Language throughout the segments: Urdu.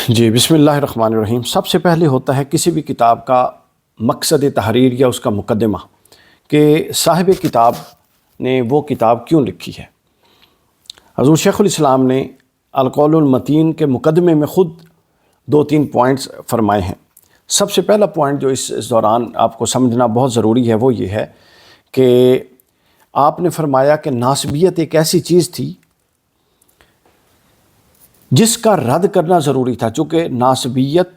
جی بسم اللہ الرحمن الرحیم۔ سب سے پہلے ہوتا ہے کسی بھی کتاب کا مقصد تحریر یا اس کا مقدمہ کہ صاحب کتاب نے وہ کتاب کیوں لکھی ہے۔ حضور شیخ الاسلام نے القول المتین کے مقدمے میں خود 2-3 پوائنٹس فرمائے ہیں۔ سب سے پہلا پوائنٹ جو اس دوران آپ کو سمجھنا بہت ضروری ہے وہ یہ ہے کہ آپ نے فرمایا کہ ناسبیت ایک ایسی چیز تھی جس کا رد کرنا ضروری تھا، چونکہ ناسبیت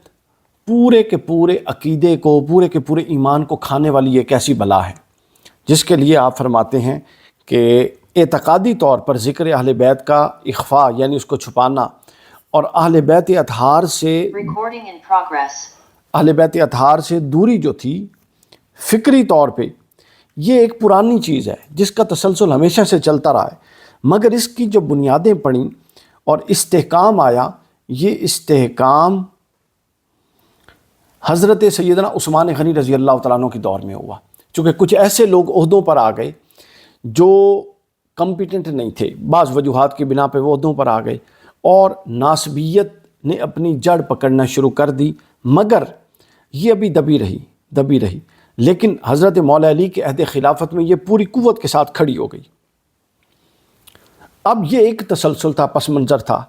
پورے کے پورے عقیدے کو، پورے کے پورے ایمان کو کھانے والی ایک ایسی بلا ہے جس کے لیے آپ فرماتے ہیں کہ اعتقادی طور پر ذکر اہل بیت کا اخفاء یعنی اس کو چھپانا اور اہل بیت اطہار سے دوری جو تھی فکری طور پہ، یہ ایک پرانی چیز ہے جس کا تسلسل ہمیشہ سے چلتا رہا ہے، مگر اس کی جو بنیادیں پڑیں اور استحکام آیا، یہ استحکام حضرت سیدنا عثمان غنی رضی اللہ تعالیٰ عنہ کے دور میں ہوا، چونکہ کچھ ایسے لوگ عہدوں پر آ گئے جو کمپیٹنٹ نہیں تھے، بعض وجوہات کی بنا پہ وہ عہدوں پر آ گئے اور ناسبیت نے اپنی جڑ پکڑنا شروع کر دی، مگر یہ ابھی دبی رہی، لیکن حضرت مولا علی کے عہد خلافت میں یہ پوری قوت کے ساتھ کھڑی ہو گئی۔ اب یہ ایک تسلسل تھا، پس منظر تھا،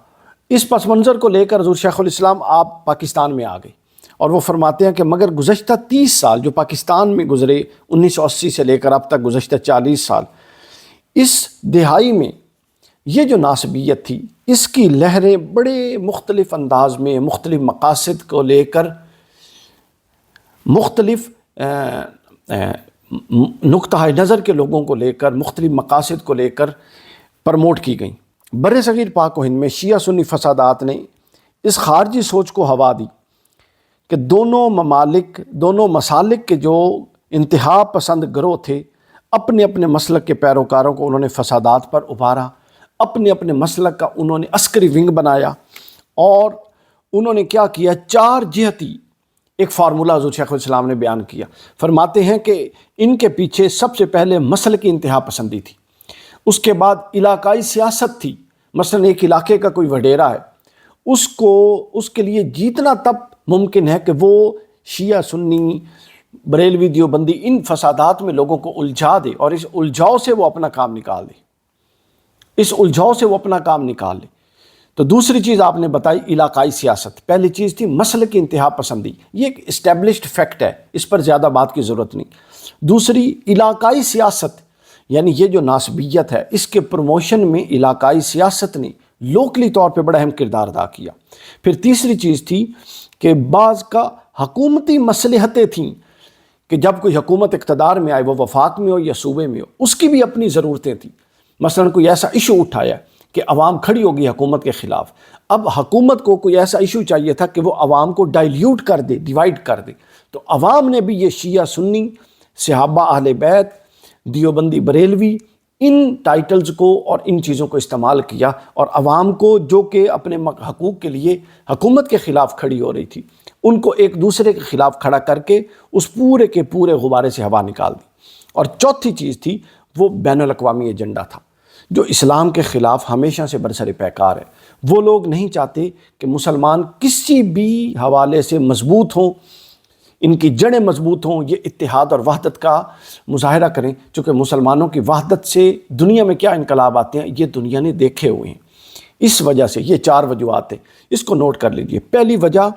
اس پس منظر کو لے کر حضور شیخ الاسلام آپ پاکستان میں آ گئے اور وہ فرماتے ہیں کہ مگر گزشتہ 30 سال جو پاکستان میں گزرے، 1980 سے لے کر اب تک گزشتہ 40 سال، اس دہائی میں یہ جو ناسبیت تھی اس کی لہریں بڑے مختلف انداز میں، مختلف مقاصد کو لے کر، مختلف نقطہ نظر کے لوگوں کو لے کر، مختلف مقاصد کو لے کر پرموٹ کی گئیں۔ بر صغیر پاک و ہند میں شیعہ سنی فسادات نے اس خارجی سوچ کو ہوا دی کہ دونوں ممالک، دونوں مسالک کے جو انتہا پسند گروہ تھے، اپنے اپنے مسلک کے پیروکاروں کو انہوں نے فسادات پر ابھارا، اپنے اپنے مسلک کا انہوں نے عسکری ونگ بنایا اور انہوں نے کیا کیا، 4 جہتی ایک فارمولہ حضور شیخ الاسلام نے بیان کیا۔ فرماتے ہیں کہ ان کے پیچھے سب سے پہلے مسلکی انتہا پسندی تھی، اس کے بعد علاقائی سیاست تھی، مثلا ایک علاقے کا کوئی وڈیرا ہے، اس کے لیے جیتنا تب ممکن ہے کہ وہ شیعہ سنی بریلوی دیوبندی ان فسادات میں لوگوں کو الجھا دے اور اس الجھاؤ سے وہ اپنا کام نکال لے، تو دوسری چیز آپ نے بتائی علاقائی سیاست۔ پہلی چیز تھی مسلک کی انتہا پسندی، یہ ایک اسٹیبلشڈ فیکٹ ہے، اس پر زیادہ بات کی ضرورت نہیں۔ دوسری علاقائی سیاست، یعنی یہ جو ناسبیت ہے اس کے پروموشن میں علاقائی سیاست نے لوکلی طور پہ بڑا اہم کردار ادا کیا۔ پھر تیسری چیز تھی کہ بعض کا حکومتی مصلحتیں تھیں کہ جب کوئی حکومت اقتدار میں آئے، وہ وفاق میں ہو یا صوبے میں ہو، اس کی بھی اپنی ضرورتیں تھیں۔ مثلا کوئی ایسا ایشو اٹھایا کہ عوام کھڑی ہوگی حکومت کے خلاف، اب حکومت کو کوئی ایسا ایشو چاہیے تھا کہ وہ عوام کو ڈائلیوٹ کر دے، ڈیوائیڈ کر دے، تو عوام نے بھی یہ شیعہ سنی، صحابہ اہل بیت، دیوبندی بریلوی، ان ٹائٹلز کو اور ان چیزوں کو استعمال کیا اور عوام کو جو کہ اپنے حقوق کے لیے حکومت کے خلاف کھڑی ہو رہی تھی، ان کو ایک دوسرے کے خلاف کھڑا کر کے اس پورے کے پورے غبارے سے ہوا نکال دی۔ اور چوتھی چیز تھی وہ بین الاقوامی ایجنڈا تھا جو اسلام کے خلاف ہمیشہ سے برسر پیکار ہے۔ وہ لوگ نہیں چاہتے کہ مسلمان کسی بھی حوالے سے مضبوط ہوں، ان کی جڑیں مضبوط ہوں، یہ اتحاد اور وحدت کا مظاہرہ کریں، چونکہ مسلمانوں کی وحدت سے دنیا میں کیا انقلاب آتے ہیں یہ دنیا نے دیکھے ہوئے ہیں۔ اس وجہ سے یہ 4 وجوہات ہیں، اس کو نوٹ کر لیجئے۔ پہلی وجہ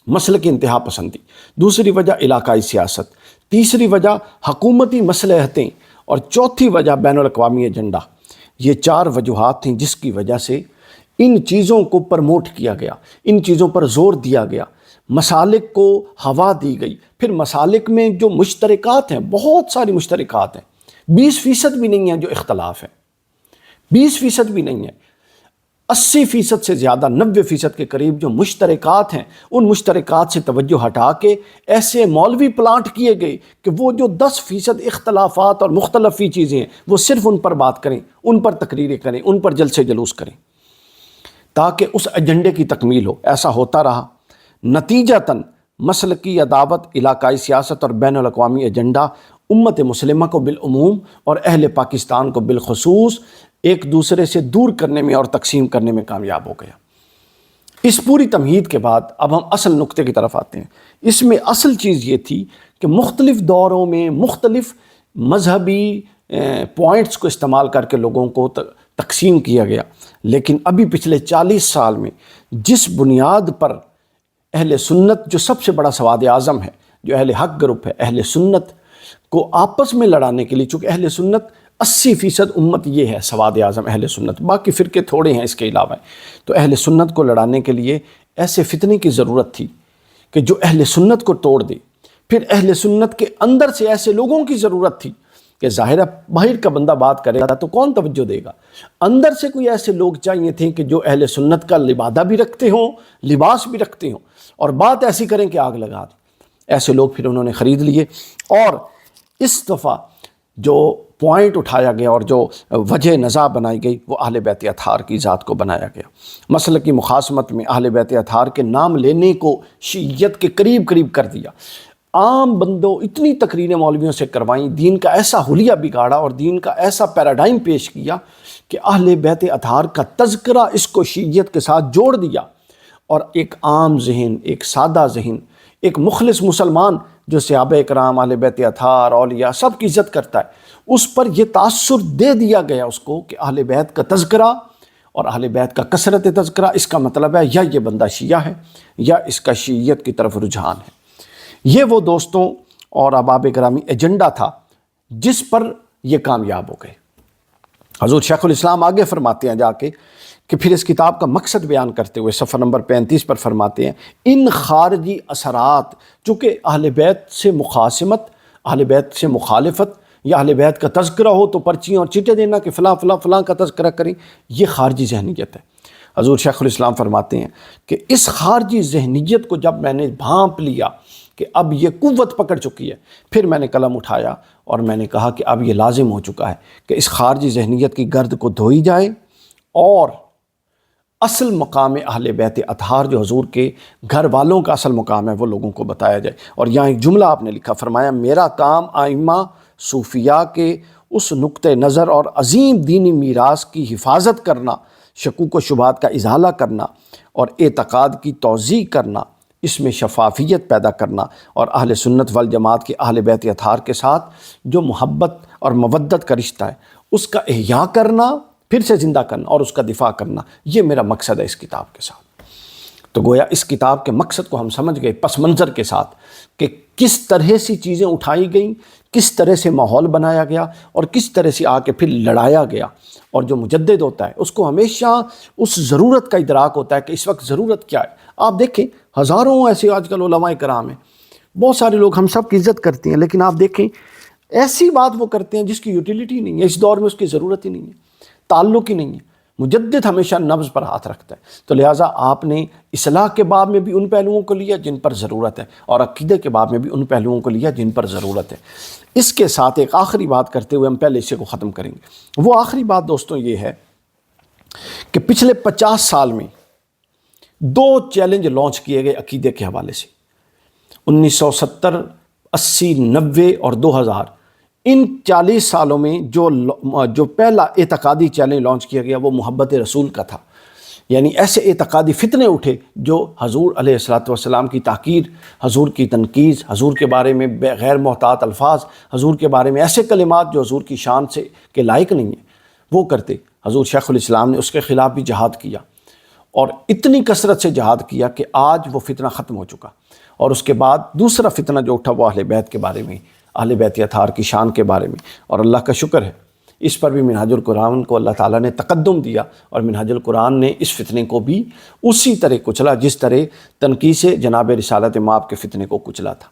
مسلک انتہا پسندی، دوسری وجہ علاقائی سیاست، تیسری وجہ حکومتی مصلحتیں اور چوتھی وجہ بین الاقوامی ایجنڈا۔ یہ 4 وجوہات تھیں جس کی وجہ سے ان چیزوں کو پرموٹ کیا گیا، ان چیزوں پر زور دیا گیا، مسالک کو ہوا دی گئی۔ پھر مسالک میں جو مشترکات ہیں، بہت ساری مشترکات ہیں، 20% بھی نہیں ہیں جو اختلاف ہیں، 20% بھی نہیں ہے، 80% سے زیادہ، 90% کے قریب جو مشترکات ہیں، ان مشترکات سے توجہ ہٹا کے ایسے مولوی پلانٹ کیے گئے کہ وہ جو 10% اختلافات اور مختلفی چیزیں ہیں وہ صرف ان پر بات کریں، ان پر تقریریں کریں، ان پر جلسے جلوس کریں تاکہ اس ایجنڈے کی تکمیل ہو۔ ایسا ہوتا رہا، نتیجتاً مسلکی عداوت، علاقائی سیاست اور بین الاقوامی ایجنڈا امت مسلمہ کو بالعموم اور اہل پاکستان کو بالخصوص ایک دوسرے سے دور کرنے میں اور تقسیم کرنے میں کامیاب ہو گیا۔ اس پوری تمہید کے بعد اب ہم اصل نقطے کی طرف آتے ہیں۔ اس میں اصل چیز یہ تھی کہ مختلف دوروں میں مختلف مذہبی پوائنٹس کو استعمال کر کے لوگوں کو تقسیم کیا گیا، لیکن ابھی پچھلے 40 سال میں جس بنیاد پر اہل سنت، جو سب سے بڑا سواد اعظم ہے، جو اہل حق گروپ ہے، اہل سنت کو آپس میں لڑانے کے لیے، چونکہ اہل سنت 80% امت یہ ہے سواد اعظم اہل سنت، باقی فرقے تھوڑے ہیں اس کے علاوہ، تو اہل سنت کو لڑانے کے لیے ایسے فتنے کی ضرورت تھی کہ جو اہل سنت کو توڑ دے۔ پھر اہل سنت کے اندر سے ایسے لوگوں کی ضرورت تھی کہ ظاہرہ باہر کا بندہ بات کرے گا تو کون توجہ دے گا، اندر سے کوئی ایسے لوگ چاہیے تھے کہ جو اہل سنت کا لبادہ بھی رکھتے ہوں، لباس بھی رکھتے ہوں، اور بات ایسی کریں کہ آگ لگا دیں۔ ایسے لوگ پھر انہوں نے خرید لیے، اور اس دفعہ جو پوائنٹ اٹھایا گیا اور جو وجہ نزاع بنائی گئی وہ اہل بیت اطہار کی ذات کو بنایا گیا۔ مسئلہ کی مخاصمت میں اہل بیت اطہار کے نام لینے کو شیعیت کے قریب قریب کر دیا۔ عام بندوں اتنی تقریریں مولویوں سے کروائیں، دین کا ایسا حلیہ بگاڑا اور دین کا ایسا پیراڈائم پیش کیا کہ اہل بیت اطہار کا تذکرہ اس کو شیعیت کے ساتھ جوڑ دیا، اور ایک عام ذہن، ایک سادہ ذہن، ایک مخلص مسلمان جو صحابہ اکرام، اہل بیت اطہار، اولیاء سب کی عزت کرتا ہے، اس پر یہ تاثر دے دیا گیا اس کو کہ اہل بیت کا تذکرہ اور اہل بیت کا کثرت تذکرہ، اس کا مطلب ہے یا یہ بندہ شیعہ ہے یا اس کا شیعیت کی طرف رجحان ہے۔ یہ وہ دوستوں اور احباب گرامی ایجنڈا تھا جس پر یہ کامیاب ہو گئے۔ حضور شیخ الاسلام آگے فرماتے ہیں جا کے کہ پھر اس کتاب کا مقصد بیان کرتے ہوئے صفحہ نمبر 35 پر فرماتے ہیں، ان خارجی اثرات، چونکہ اہل بیت سے مخاصمت، اہل بیت سے مخالفت یا اہل بیت کا تذکرہ ہو تو پرچیاں اور چٹے دینا کہ فلاں فلاں فلاں کا تذکرہ کریں، یہ خارجی ذہنیت ہے۔ حضور شیخ الاسلام فرماتے ہیں کہ اس خارجی ذہنیت کو جب میں نے بھانپ لیا کہ اب یہ قوت پکڑ چکی ہے، پھر میں نے قلم اٹھایا اور میں نے کہا کہ اب یہ لازم ہو چکا ہے کہ اس خارجی ذہنیت کی گرد کو دھوئی جائے، اور اصل مقام اہل بیت اطہار جو حضور کے گھر والوں کا اصل مقام ہے وہ لوگوں کو بتایا جائے۔ اور یہاں ایک جملہ آپ نے لکھا، فرمایا میرا کام ائمہ صوفیاء کے اس نقطہ نظر اور عظیم دینی میراث کی حفاظت کرنا، شکوک و شبہات کا ازالہ کرنا اور اعتقاد کی توضیح کرنا، اس میں شفافیت پیدا کرنا، اور اہل سنت والجماعت کے اہل بیت اطہار کے ساتھ جو محبت اور مودت کا رشتہ ہے اس کا احیاء کرنا، پھر سے زندہ کرنا اور اس کا دفاع کرنا، یہ میرا مقصد ہے اس کتاب کے ساتھ۔ تو گویا اس کتاب کے مقصد کو ہم سمجھ گئے پس منظر کے ساتھ کہ کس طرح سے چیزیں اٹھائی گئیں، کس طرح سے ماحول بنایا گیا اور کس طرح سے آ کے پھر لڑایا گیا۔ اور جو مجدد ہوتا ہے اس کو ہمیشہ اس ضرورت کا ادراک ہوتا ہے کہ اس وقت ضرورت کیا ہے۔ آپ دیکھیں ہزاروں ایسے آج کل علماء کرام ہیں، بہت سارے لوگ ہم سب کی عزت کرتے ہیں، لیکن آپ دیکھیں ایسی بات وہ کرتے ہیں جس کی یوٹیلیٹی نہیں ہے، اس دور میں اس کی ضرورت ہی نہیں ہے، تعلق ہی نہیں ہے۔ مجدد ہمیشہ نبض پر ہاتھ رکھتا ہے، تو لہٰذا آپ نے اصلاح کے باب میں بھی ان پہلوؤں کو لیا جن پر ضرورت ہے، اور عقیدے کے باب میں بھی ان پہلوؤں کو لیا جن پر ضرورت ہے۔ اس کے ساتھ ایک آخری بات کرتے ہوئے ہم پہلے اسے کو ختم کریں گے۔ وہ آخری بات دوستوں یہ ہے کہ پچھلے 50 سال میں 2 چیلنج لانچ کیے گئے عقیدے کے حوالے سے، 1970، 80، 90 اور 2000۔ ان 40 سالوں میں جو پہلا اعتقادی چیلنج لانچ کیا گیا وہ محبت رسول کا تھا، یعنی ایسے اعتقادی فتنے اٹھے جو حضور علیہ الصلوۃ والسلام کی تحقیر، حضور کی تنقیص، حضور کے بارے میں غیر محتاط الفاظ، حضور کے بارے میں ایسے کلمات جو حضور کی شان سے کے لائق نہیں ہیں وہ کرتے۔ حضور شیخ الاسلام نے اس کے خلاف بھی جہاد کیا، اور اتنی کثرت سے جہاد کیا کہ آج وہ فتنہ ختم ہو چکا۔ اور اس کے بعد دوسرا فتنہ جو اٹھا وہ اہل بیت کے بارے میں، اہل بیت اطہار کی شان کے بارے میں، اور اللہ کا شکر ہے اس پر بھی منہاج القرآن کو اللہ تعالیٰ نے تقدم دیا، اور منہاج القرآن نے اس فتنے کو بھی اسی طرح کچلا جس طرح تنقیص جناب رسالت مآب کے فتنے کو کچلا تھا۔